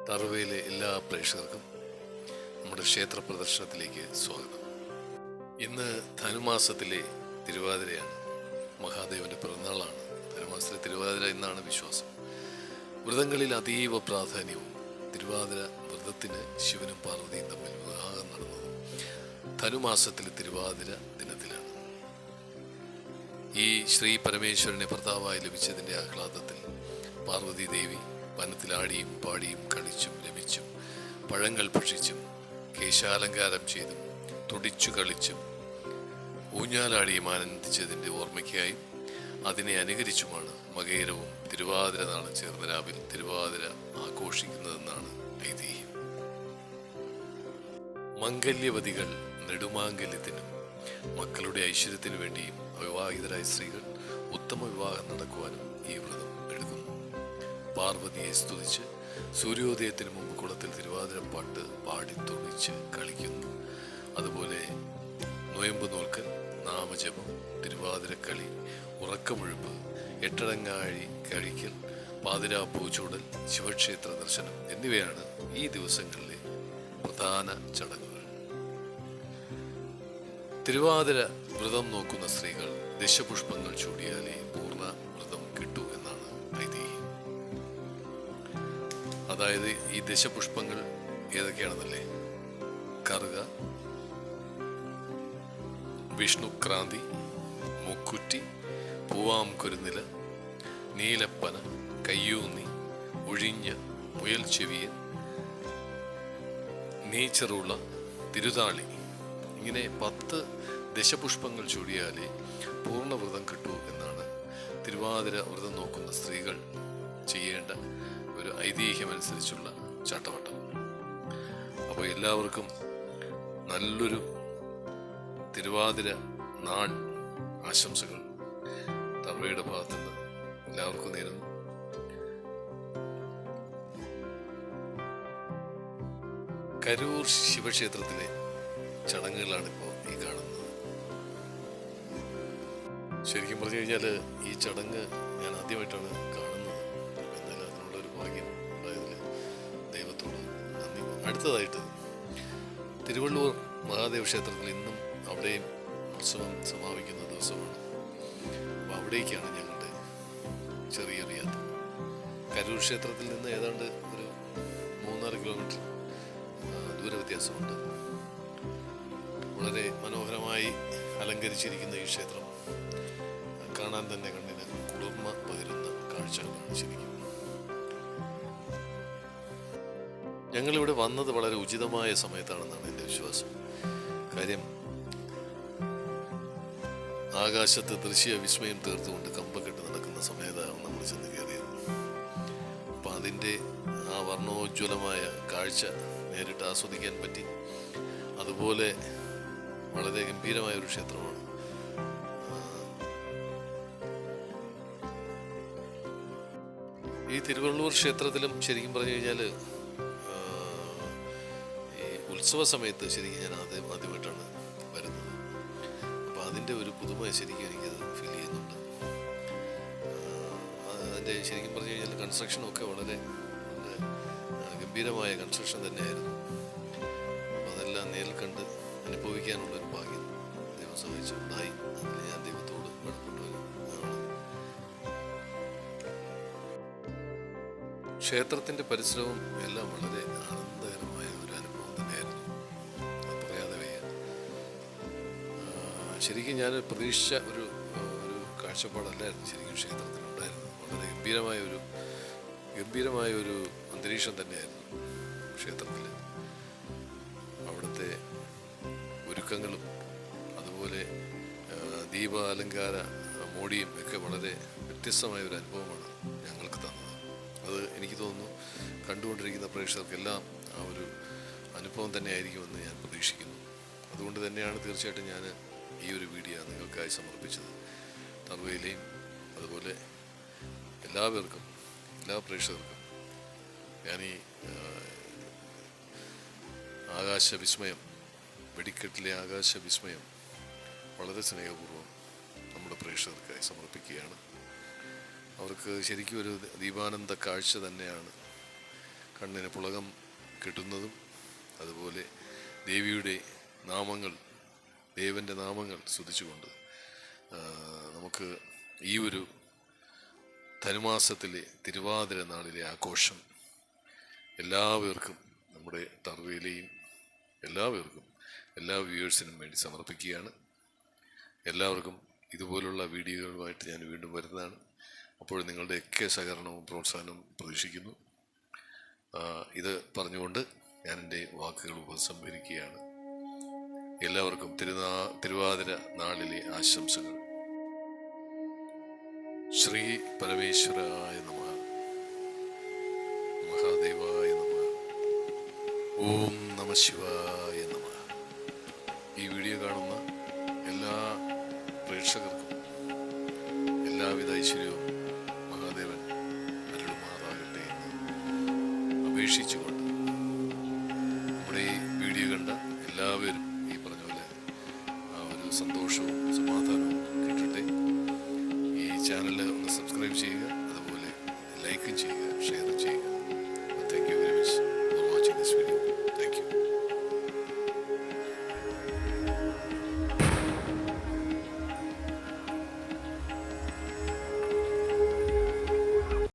ടർവയിലെ എല്ലാ പ്രേക്ഷകർക്കും നമ്മുടെ ക്ഷേത്ര പ്രദർശനത്തിലേക്ക് സ്വാഗതം. ഇന്ന് ധനുമാസത്തിലെ തിരുവാതിരയാണ്. മഹാദേവന്റെ പിറന്നാളാണ്. ധനുമാസത്തിലെ തിരുവാതിര എന്നാണ് വിശ്വാസം. വ്രതങ്ങളിൽ അതീവ പ്രാധാന്യവും തിരുവാതിര വ്രതത്തിന് ശിവനും പാർവതിയും തമ്മിൽ വിവാഹം നടന്നത് ധനുമാസത്തിലെ തിരുവാതിര ദിനത്തിലാണ്. ഈ ശ്രീ പരമേശ്വരനെ ഭർത്താവായി ലഭിച്ചതിൻ്റെ ആഹ്ലാദത്തിൽ പാർവതി ദേവി വനത്തിലാടിയും പാടിയും കളിച്ചും രമിച്ചും പഴങ്ങൾ ഭക്ഷിച്ചും കേശാലങ്കാരം ചെയ്തും തുടിച്ചു കളിച്ചും ഊഞ്ഞാലാടിയും ആനന്ദിച്ചതിൻ്റെ ഓർമ്മയ്ക്കായും അതിനെ അനുകരിച്ചുമാണ് മകേരവും തിരുവാതിര നാളും ചേർന്ന രാവിൽ തിരുവാതിര ആഘോഷിക്കുന്നതെന്നാണ് ഐതിഹ്യം. മംഗല്യവതികൾ നെടുമാംഗല്യത്തിനും മക്കളുടെ ഐശ്വര്യത്തിനു വേണ്ടിയും അവിവാഹിതരായ സ്ത്രീകൾ ഉത്തമ വിവാഹം നടക്കുവാനും ഈ വ്രതം എടുക്കുന്നു. പാർവതിയെ സ്തുതിച്ച് സൂര്യോദയത്തിന് മുമ്പ് കുളത്തിൽ തിരുവാതിരപ്പാട്ട് പാടി തുണിച്ച് കളിക്കുന്നു. അതുപോലെ നൊയമ്പ് നോൽക്കൽ, നാമജപം, തിരുവാതിരക്കളി, ഉറക്കമുഴുപ്പ്, എട്ടടങ്ങാഴി കഴിക്കൽ, പാതിരാപ്പൂ ചൂടൽ, ശിവക്ഷേത്ര ദർശനം എന്നിവയാണ് ഈ ദിവസങ്ങളിലെ പ്രധാന ചടങ്ങുകൾ. തിരുവാതിര വ്രതം നോക്കുന്ന സ്ത്രീകൾ ദശപുഷ്പങ്ങൾ ചൂടിയാലേ പൂർണ്ണ വ്രതം കിട്ടൂ എന്നാണ് ഐതിഹ്യം. അതായത് ഈ ദശപുഷ്പങ്ങൾ ഏതൊക്കെയാണെന്നല്ലേ? കറുക, വിഷ്ണുക്രാന്തി, മുക്കുറ്റി, പൂവാം കുരുന്നില, നീലപ്പന, കയ്യൂന്നി, ഒഴിഞ്ഞ, മുയൽ ചെവിയൻ, നീച്ചറുള്ള, തിരുതാളി, ഇങ്ങനെ 10 ദശപുഷ്പങ്ങൾ ചൂടിയാലേ പൂർണ്ണവ്രതം കിട്ടൂ എന്നാണ് തിരുവാതിര വ്രതം നോക്കുന്ന സ്ത്രീകൾ ചെയ്യേണ്ട ഒരു ഐതിഹ്യമനുസരിച്ചുള്ള ചട്ടവട്ടം. അപ്പോൾ എല്ലാവർക്കും നല്ലൊരു തിരുവാതിര നാൾ ആശംസകൾ ടർവയുടെ ഭാഗത്തുനിന്ന് എല്ലാവർക്കും നേരുന്നു. കരൂർ ശിവക്ഷേത്രത്തിലെ ചടങ്ങുകളാണിപ്പോൾ ഈ കാണുന്നത്. ശരിക്കും പറഞ്ഞു കഴിഞ്ഞാൽ ഈ ചടങ്ങ് ഞാൻ ആദ്യമായിട്ടാണ് കാണുന്നത്. എന്നാലും അതിനുള്ള ഒരു ഭാഗ്യം ഉണ്ടായതിൽ ദൈവത്തോട് നന്ദി. അടുത്തതായിട്ട് തിരുവള്ളൂർ മഹാദേവ ക്ഷേത്രത്തിൽ ഇന്നും അവിടെയും ഉത്സവം സമാപിക്കുന്ന ദിവസമാണ്. അപ്പോൾ അവിടേക്കാണ് ഞങ്ങളുടെ ചെറിയൊരു യാത്ര. കരൂർ ക്ഷേത്രത്തിൽ നിന്ന് ഏതാണ്ട് ഒരു 3-4 കിലോമീറ്റർ ദൂര വ്യത്യാസമുണ്ട്. വളരെ മനോഹരമായി അലങ്കരിച്ചിരിക്കുന്ന ഈ ക്ഷേത്രം കാണാൻ തന്നെ കണ്ണിന് കുളിർമ പകരുന്ന കാഴ്ചകളാണ് ശരിക്കും. ഞങ്ങളിവിടെ വന്നത് വളരെ ഉചിതമായ സമയത്താണെന്നാണ് എൻ്റെ വിശ്വാസം. കാര്യം ആകാശത്ത് ദൃശ്യ വിസ്മയം തീർത്തുകൊണ്ട് കമ്പക്കെട്ട് നടക്കുന്ന സമയത്താണ് നമ്മൾ ചെന്ന് കയറിയത്. അപ്പം അതിൻ്റെ ആ വർണ്ണോജ്വലമായ കാഴ്ച നേരിട്ട് ആസ്വദിക്കാൻ പറ്റി. അതുപോലെ വളരെ ഗംഭീരമായ ഒരു ക്ഷേത്രമാണ്. ഈ തിരുവള്ളൂർ ക്ഷേത്രത്തിലും ശരിക്കും പറഞ്ഞു കഴിഞ്ഞാൽ ഈ ഉത്സവ സമയത്ത് ശരിക്കും ഞാൻ ആദ്യമായിട്ടാണ് വരുന്നത്. അപ്പോൾ അതിൻ്റെ ഒരു പുതുമ ശരിക്കും എനിക്കത് ഫീൽ ചെയ്യുന്നുണ്ട്. അതിൻ്റെ ശരിക്കും പറഞ്ഞു കഴിഞ്ഞാൽ കൺസ്ട്രക്ഷനൊക്കെ വളരെ ഗംഭീരമായ കൺസ്ട്രക്ഷൻ തന്നെയായിരുന്നു. അപ്പോൾ അതെല്ലാം നേരിൽ കണ്ട് അനുഭവിക്കാനുള്ളൊരു ഭാഗ്യം ദൈവം സഹായിച്ചുണ്ടായി. അതിൽ ഞാൻ ദൈവത്തോട് കടപ്പെട്ടു വരും. ക്ഷേത്രത്തിൻ്റെ പരിസരവും എല്ലാം വളരെ ആനന്ദകരമായ ഒരു അനുഭവം തന്നെയായിരുന്നു. അത് പറയാതെ വയ്യ. ശരിക്കും ഞാൻ പ്രതീക്ഷിച്ച ഒരു കാഴ്ചപ്പാടല്ലായിരുന്നു ശരിക്കും ക്ഷേത്രത്തിനുണ്ടായിരുന്നത്. വളരെ ഗംഭീരമായ ഒരു അന്തരീക്ഷം തന്നെയായിരുന്നു ക്ഷേത്രത്തിൽ. അവിടുത്തെ ഒരുക്കങ്ങളും അതുപോലെ ദീപാലങ്കാര മോടിയും ഒക്കെ വളരെ വ്യത്യസ്തമായ ഒരു അനുഭവമാണ് ഞങ്ങൾക്ക് തന്നത്. അത് എനിക്ക് തോന്നുന്നു കണ്ടുകൊണ്ടിരിക്കുന്ന പ്രേക്ഷകർക്കെല്ലാം ആ ഒരു അനുഭവം തന്നെ ആയിരിക്കുമെന്ന് ഞാൻ പ്രതീക്ഷിക്കുന്നു. അതുകൊണ്ട് തന്നെയാണ് തീർച്ചയായിട്ടും ഞാൻ ഈ ഒരു വീഡിയോ നിങ്ങൾക്കായി സമർപ്പിച്ചത്. ടർവയിലെയും അതുപോലെ എല്ലാ പ്രേക്ഷകർക്കും ഞാൻ ഈ ആകാശവിസ്മയം, വെടിക്കെട്ടിലെ ആകാശവിസ്മയം വളരെ സ്നേഹപൂർവ്വം നമ്മുടെ പ്രേക്ഷകർക്കായി സമർപ്പിക്കുകയാണ്. അവർക്ക് ശരിക്കും ഒരു ദീപാനന്ദ കാഴ്ച തന്നെയാണ് കണ്ണിന് പുളകം കിട്ടുന്നതും, അതുപോലെ ദേവിയുടെ നാമങ്ങൾ, ദേവൻ്റെ നാമങ്ങൾ സ്തുതിച്ചുകൊണ്ട് നമുക്ക് ഈ ഒരു ധനുമാസത്തിലെ തിരുവാതിര നാളിലെ ആഘോഷം എല്ലാവർക്കും, നമ്മുടെ ടർവയിലെയും എല്ലാവർക്കും, എല്ലാ വ്യൂവേഴ്സിനും വേണ്ടി സമർപ്പിക്കുകയാണ്. എല്ലാവർക്കും ഇതുപോലുള്ള വീഡിയോകളുമായിട്ട് ഞാൻ വീണ്ടും വരുന്നതാണ്. അപ്പോൾ നിങ്ങളുടെയൊക്കെ സഹകരണവും പ്രോത്സാഹനവും പ്രതീക്ഷിക്കുന്നു. ഇത് പറഞ്ഞുകൊണ്ട് ഞാൻ എൻ്റെ വാക്കുകൾ ഉപസംഹരിക്കുകയാണ്. എല്ലാവർക്കും തിരുവാതിര നാളിലെ ആശംസകൾ. ശ്രീ പരമേശ്വരായ നമഃ, മഹാദേവായ നമഃ, ഓം നമഃ ശിവായ നമഃ. ഈ വീഡിയോ കാണുന്ന എല്ലാ പ്രേക്ഷകർക്കും എല്ലാവിധ ഐശ്വര്യവും മഹാദേവൻ അരുളുമാറാകട്ടെ എന്ന് അപേക്ഷിച്ചുകൊണ്ട് നമ്മുടെ ഈ വീഡിയോ കണ്ട എല്ലാവരും ഈ പറഞ്ഞ പോലെ ആ ഒരു സന്തോഷവും സമാധാനവും കിട്ടട്ടെ. ഈ ചാനൽ ഒന്ന് സബ്സ്ക്രൈബ് ചെയ്യുക, അതുപോലെ ലൈക്കും ചെയ്യുക.